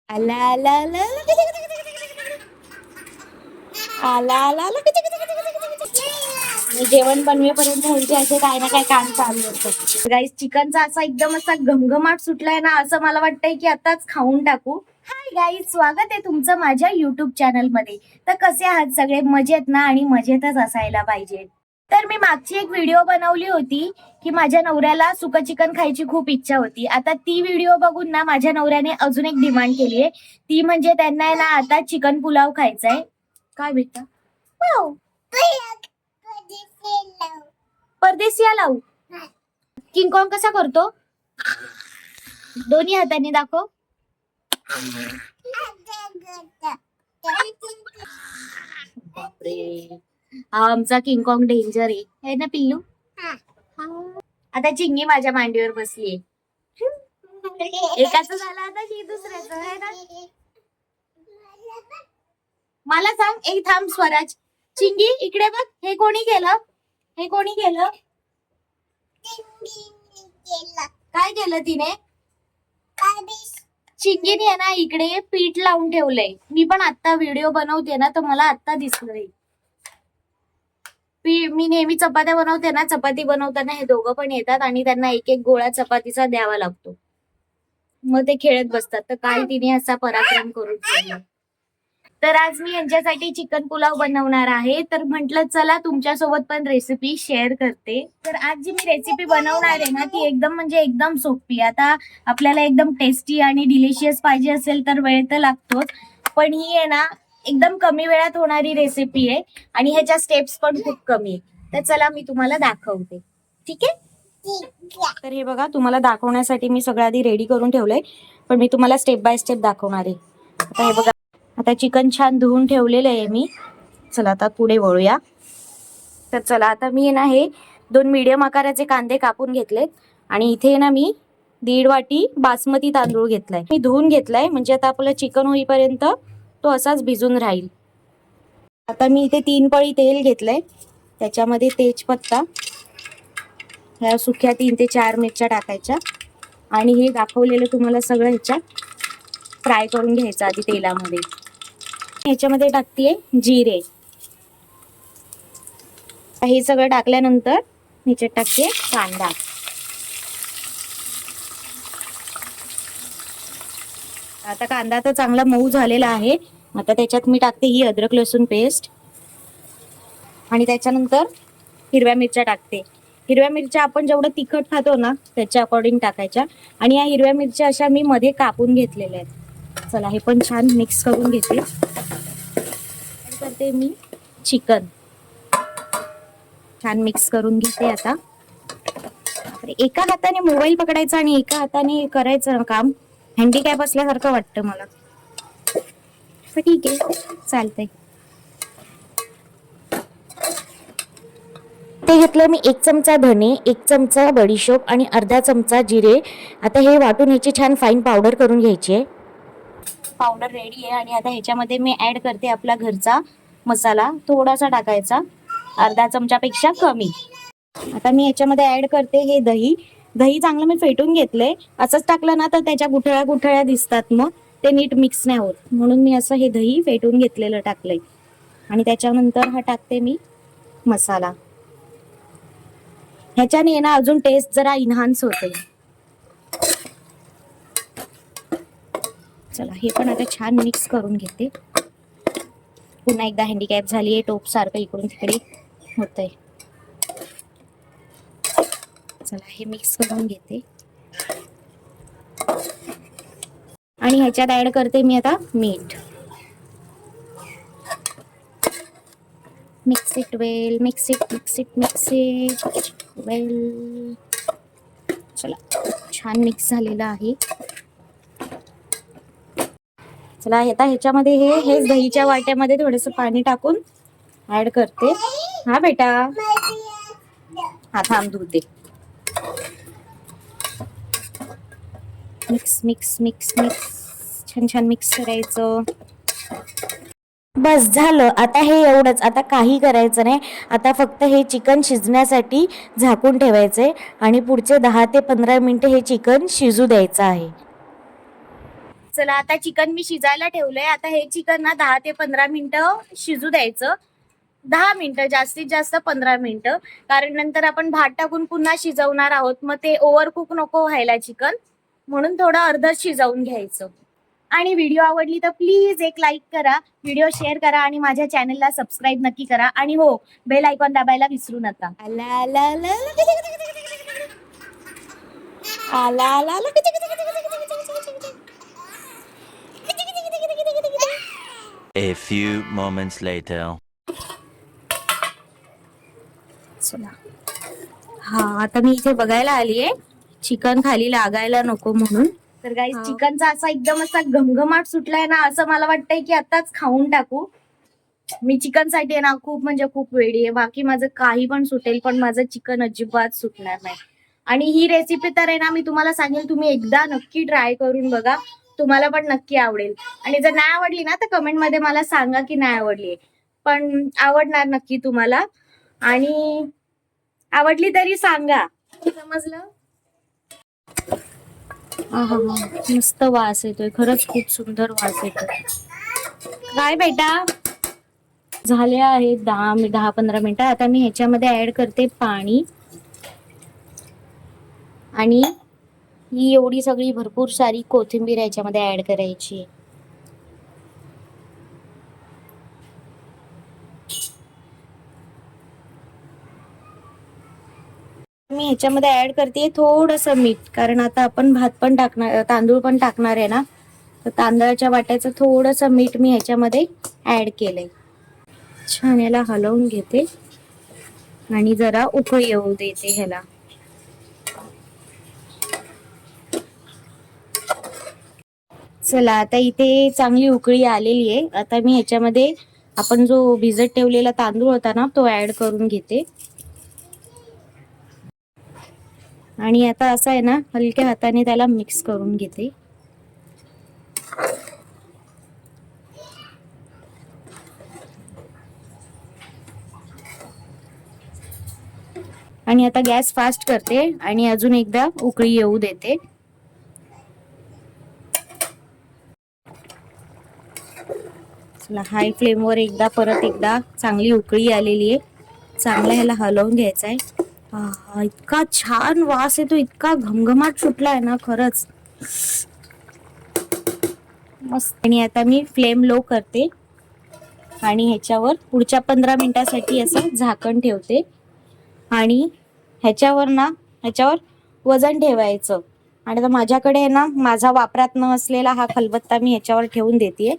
आला आला आला आला आला आला मी जेवण बनवेपर्यंत ह्यांचे असे काय ना काय काम चालू असतं. गाईस, चिकनचा असा एकदम असा घमघमाट सुटलाय ना, असं मला वाटतंय की आताच खाऊन टाकू. हाय गाईज, स्वागत आहे तुमचं माझ्या युट्यूब चॅनल मध्ये. तर कसे आहात सगळे? मजेत ना? आणि मजेतच असायला पाहिजे. तर मी मागची एक व्हिडिओ बनवली होती की माझ्या नवऱ्याला सुकं चिकन खायची खूप इच्छा होती. आता ती व्हिडिओ बघून ना माझ्या नवऱ्याने अजून एक डिमांड केली आहे. ती म्हणजे त्यांना आहे ना आता चिकन पुलाव खायचाय. काय भेटता? परदेसिया लावू. किंग कॉंग कसा करतो? दोन्ही हाताने दाखव. बापरे, हा आमचा किंग कॉंग डेंजर आहे ना पिल्लू. आता चिंगी माझ्या मांडीवर बसलीये. एकाच झालं आता ही दुसऱ्याचं आहे ना. मला सांग, एक थांब स्वराज. चिंगी इकडे बघ, हे कोणी केलं? हे कोणी केलं? काय केलं तिने? चिंगीने आहे ना इकडे पीठ लावून ठेवलंय. मी पण आता व्हिडिओ बनवते ना, तर मला आता दिसलंय. मी नेहमी चपात्या बनवते ना, चपाती बनवताना हे दोघं पण येतात आणि त्यांना एक एक गोळा चपातीचा द्यावा लागतो. मग ते खेळत बसतात. तर काल तिने असा पराक्रम करून ठेवला. तर आज मी यांच्यासाठी चिकन पुलाव बनवणार आहे. तर म्हंटल चला तुमच्यासोबत पण रेसिपी शेअर करते. तर आज जी मी रेसिपी बनवणार आहे ना, ती एकदम म्हणजे एकदम सोपी. आता आपल्याला एकदम टेस्टी आणि डिलिशियस पाहिजे असेल तर वेळ तर लागतोच, पण ही आहे ना एकदम कमी वेळात होणारी रेसिपी आहे आणि ह्याच्या स्टेप्स पण खूप कमी आहे. तर चला मी तुम्हाला दाखवते. ठीक आहे? तर हे बघा, तुम्हाला दाखवण्यासाठी मी सगळं आधी रेडी करून ठेवलंय, पण मी तुम्हाला स्टेप बाय स्टेप दाखवणार आहे. आता हे बघा, आता चिकन छान धुवून ठेवलेलं आहे मी. चला आता पुढे वळूया. तर चला आता मी ना हे 2 मीडियम आकाराचे कांदे कापून घेतलेत आणि इथे ना मी 1.5 वाटी बासमती तांदूळ घेतलाय. मी धुवून घेतलाय म्हणजे आता आपलं चिकन होईपर्यंत तो असाच भिजून राहील. आता मी इथे 3 पळी तेल घेतलंय. त्याच्यामध्ये तेजपत्ता, ह्या सुक्या 3 ते 4 मिरच्या टाकायच्या आणि हे दाखवलेलं तुम्हाला सगळं ह्याच्यात फ्राय करून घ्यायचं आधी तेलामध्ये. ह्याच्यामध्ये टाकतेय जिरे. हे सगळं टाकल्यानंतर ह्याच्यात टाकते कांदा. आता कांदा तर चांगला मऊ झालेला आहे. आता त्याच्यात मी टाकते ही अद्रक लसूण पेस्ट आणि त्याच्यानंतर हिरव्या मिरच्या टाकते. हिरव्या मिरच्या आपण जेवढं तिखट खातो ना त्याच्या अकॉर्डिंग टाकायच्या आणि या हिरव्या मिरच्या अशा मी मध्ये कापून घेतलेल्या आहेत. चला हे पण छान मिक्स करून घेते. करते मी चिकन छान मिक्स करून घेते. आता एका हाताने मोबाईल पकडायचा आणि एका हाताने करायचं काम हँडिकॅप असल्यासारखं वाटतं मला. ठीक आहे, चालतंय. ते घेतलं मी 1 चमचा धने, 1 चमचा बडीशोप आणि अर्धा चमचा जिरे. आता हे वाटून ह्याची छान फाईन पावडर करून घ्यायची आहे. पावडर रेडी आहे आणि आता ह्याच्यामध्ये मी ऍड करते आपला घरचा मसाला. थोडासा टाकायचा, अर्धा चमचापेक्षा कमी. आता मी ह्याच्यामध्ये ऍड करते हे दही. दही चांगलं मी फेटून घेतलंय. असंच टाकलं ना तर त्याच्या गुठळ्या गुठळ्या दिसतात, मग ते नीट मिक्स नाही होत, म्हणून मी असं हे दही फेटून घेतलेलं टाकलंय. आणि त्याच्यानंतर हा टाकते मी मसाला. ह्याच्याने ना अजून टेस्ट जरा इन्हान्स होते. चला हे पण आता छान मिक्स करून घेते. पुन्हा एकदा हँडिकॅप झालीये, टोप सारखं इकडून तिकडे होतंय. चला हे मिक्स करून घेते आणि ह्याच्यात ऍड करते मी आता मीठ. Mix it well, mix it, mix it, mix it well. चला छान मिक्स झालेलं आहे. चला आता ह्याच्यामध्ये हेच दहीच्या वाट्यामध्ये थोडंसं पाणी टाकून ऍड करते. हा बेटा, हा थांब धुते. मिक्स मिक्स मिक्स मिक्स छान छान मिक्स करायचं. बस झालं. आता हे एवढंच, आता काही करायचं नाही. आता फक्त हे चिकन शिजण्यासाठी झाकून ठेवायचंय आणि पुढचे 10 ते 15 मिनिटं हे चिकन शिजू द्यायचं आहे. चला आता चिकन मी शिजायला ठेवलंय. आता हे चिकन ना 10 ते 15 मिनिटं शिजू द्यायचं. 10 मिनिटं, जास्तीत जास्त 15 मिनिटं, कारण नंतर आपण भात टाकून पुन्हा शिजवणार आहोत. मग ते ओव्हर कुक नको व्हायला चिकन, म्हणून थोडं अर्ध शिजवून घ्यायचं. आणि व्हिडिओ आवडली तर प्लीज एक लाईक करा, व्हिडिओ शेअर करा आणि माझ्या चॅनलला सबस्क्राईब नक्की करा. आणि हो, बेल आयकॉन दाबायला विसरू नका. A few moments later. चला, हा आता मी इथे बघायला आलीये चिकन खाली लागायला नको म्हणून. तर गाईस चिकनचा असा एकदम असा घमघमाट सुटलाय ना, असं मला वाटतंय की आताच खाऊन टाकू. मी चिकन साठी ना खूप म्हणजे खूप वेडी आहे. बाकी माझं काही पण सुटेल, पण माझं चिकन अजिबात सुटणार नाही. आणि ही रेसिपी तर आहे ना, मी तुम्हाला सांगेल, तुम्ही एकदा नक्की ट्राय करून बघा, तुम्हाला पण नक्की आवडेल. आणि जर नाही आवडली ना तर कमेंट मध्ये मला सांगा की नाही आवडली, पण आवडणार नक्की तुम्हाला. आणि आवडली तरी सांगा, समजलं? मस्त वास येतोय, खरंच खूप सुंदर वास येतोय. काय बेटा, झाले आहेत 10-15 मिनिटं. आता मी ह्याच्यामध्ये ऍड करते पाणी. आणि ही एवढी सगळी भरपूर सारी कोथिंबीर ह्याच्यामध्ये ऍड करायची. मी ह्याच्यामध्ये ऍड करते थोडंसं मीठ, कारण आता आपण भात पण टाकणार, तांदूळ पण टाकणार आहे ना, तर तांदळाच्या वाट्याचं थोडंसं मीठ मी ह्याच्यामध्ये ऍड केलंय. छान याला हलवून घेते आणि जरा उकळी येऊ देते ह्याला. चला, आता इथे चांगली उकळी आलेली आहे. आता मी ह्याच्यामध्ये आपण जो भिजत ठेवलेला तांदूळ होता ना, तो ऍड करून घेते. आणि आता असं आहे ना, हलक्या हाताने त्याला मिक्स करून घेते. आणि आता गॅस फास्ट करते आणि अजून एकदा उकळी येऊ देते. चला, हाय फ्लेमवर एकदा परत एकदा चांगली उकळी आलेली आहे. चांगला ह्याला हलवून घ्यायचा आहे. इतका छान वास येतो, इतका घमघमाट सुटलाय ना, खरंच मस्त. आणि आता मी फ्लेम लो करते आणि ह्याच्यावर पुढच्या 15 मिनिटासाठी असं झाकण ठेवते. आणि ह्याच्यावर वजन ठेवायचं. आणि आता माझ्याकडे आहे ना, माझा वापरात न असलेला हा खलबत्ता मी ह्याच्यावर ठेवून देते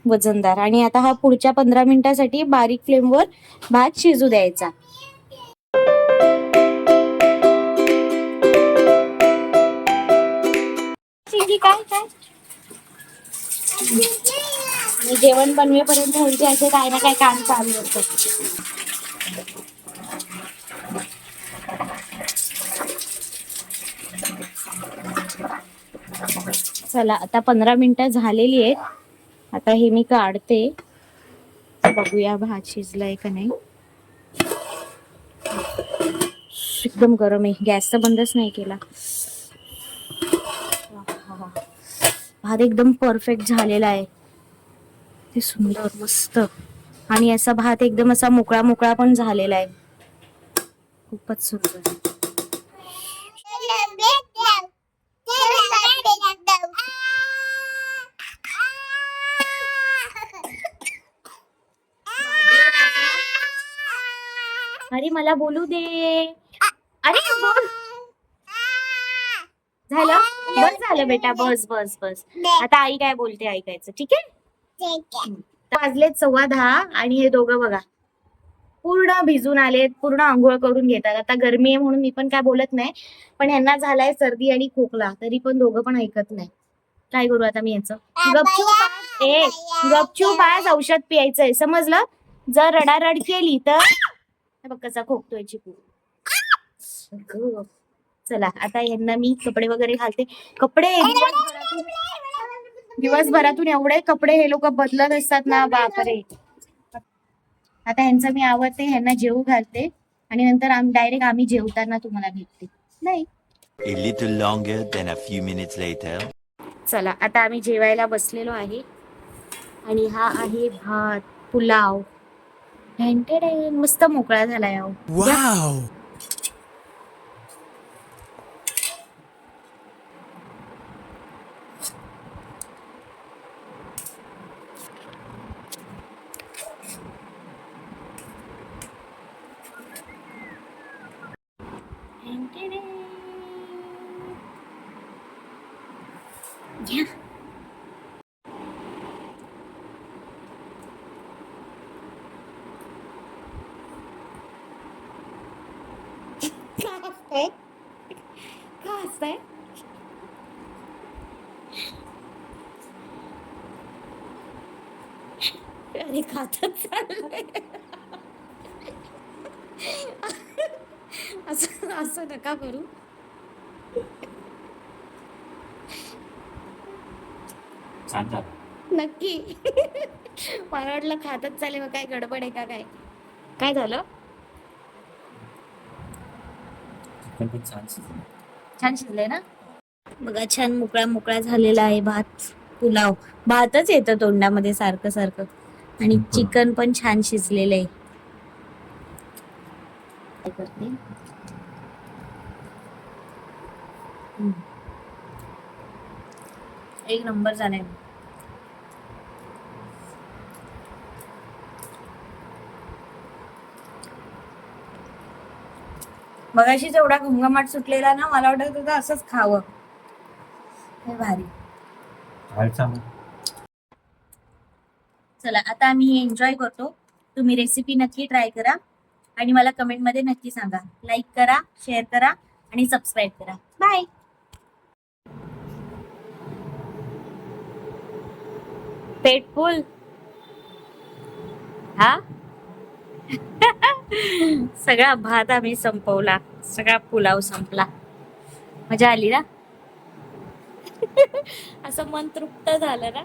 वजनदार. आणि आता हा पुढच्या 15 मिनिटासाठी बारीक फ्लेमवर भात शिजू द्यायचा. काय काय मी जेवण बनवेपर्यंत ह्यांचे असे काय ना काय काम चालू असतात. चला, आता 15 मिनिटं झालेली आहेत. आता हे मी काढते, बघूया भात शिजलाय का नाही. एकदम गरम आहे, गॅस तर बंदच नाही केला. भात एकदम परफेक्ट झालेला आहे, ते सुंदर मस्त. आणि असा भात एकदम असा मोकळा मोकळा पण झालेला आहे, खूपच सुंदर. अरे मला बोलू दे. अरे बोल. झालं, बस झालं बेटा, बस बस बस. आता आई काय बोलते ऐकायचं, ठीक आहे? वाजलेत 10:15 आणि हे दोघं बघा पूर्ण भिजून आलेत, पूर्ण आंघोळ करून घेतात. आता गरमी आहे म्हणून मी पण काय बोलत नाही, पण ह्यांना झालाय सर्दी आणि खोकला, तरी पण दोघं पण ऐकत नाही. काय करू आता मी याचं? गपचूप आज औषध प्यायचंय, समजलं? जर रडारड केली तर बघ कसा खोकतोय चिकू. चला, आता यांना मी कपडे वगैरे घालते. कपडे दिवसभरातून एवढे कपडे हे लोक बदलत असतात ना, बापरे. आता ह्यांचं मी आवडते, ह्यांना जेवू घालते आणि नंतर डायरेक्ट आम्ही जेवताना तुम्हाला भेटते. नाही, A little longer than a few minutes later. चला आता आम्ही जेवायला बसलेलो आहे आणि हा आहे भात पुलाव. ढेंटेडेन, मस्त मोकळा झालाय अहो. घ्या. Wow! ढेंटेडेन. घ्या. का हसताय? का हसताय? अरे खातच चाललंय. असं असं नका करू. छान झालं. नक्की. मला वाटलं खातच चालेल, मग काय गडबड आहे का काय? काय झालं? चिकन पण छान शिजलं. छान शिजलंय ना? बघा छान मोकळा मोकळा झालेला आहे भात पुलाव. भातच येतं तोंडामध्ये सारखं सारखं आणि चिकन पण छान शिजलेलं आहे. काय करते? एक नंबर झालाय. मगाशीच एवढा घमघमाट सुटलेला ना, मला वाटत होतं असंच खावं. हे भारी. खायचं मग. चला आता आम्ही हे एन्जॉय करतो. तुम्ही रेसिपी नक्की ट्राय करा आणि मला कमेंटमध्ये नक्की सांगा. लाईक करा, शेअर करा आणि सबस्क्राईब करा. बाय. पेट फुल. हा. सगळा भात आम्ही संपवला, सगळा पुलाव संपला. मजा आली ना? असं मन तृप्त झालं ना.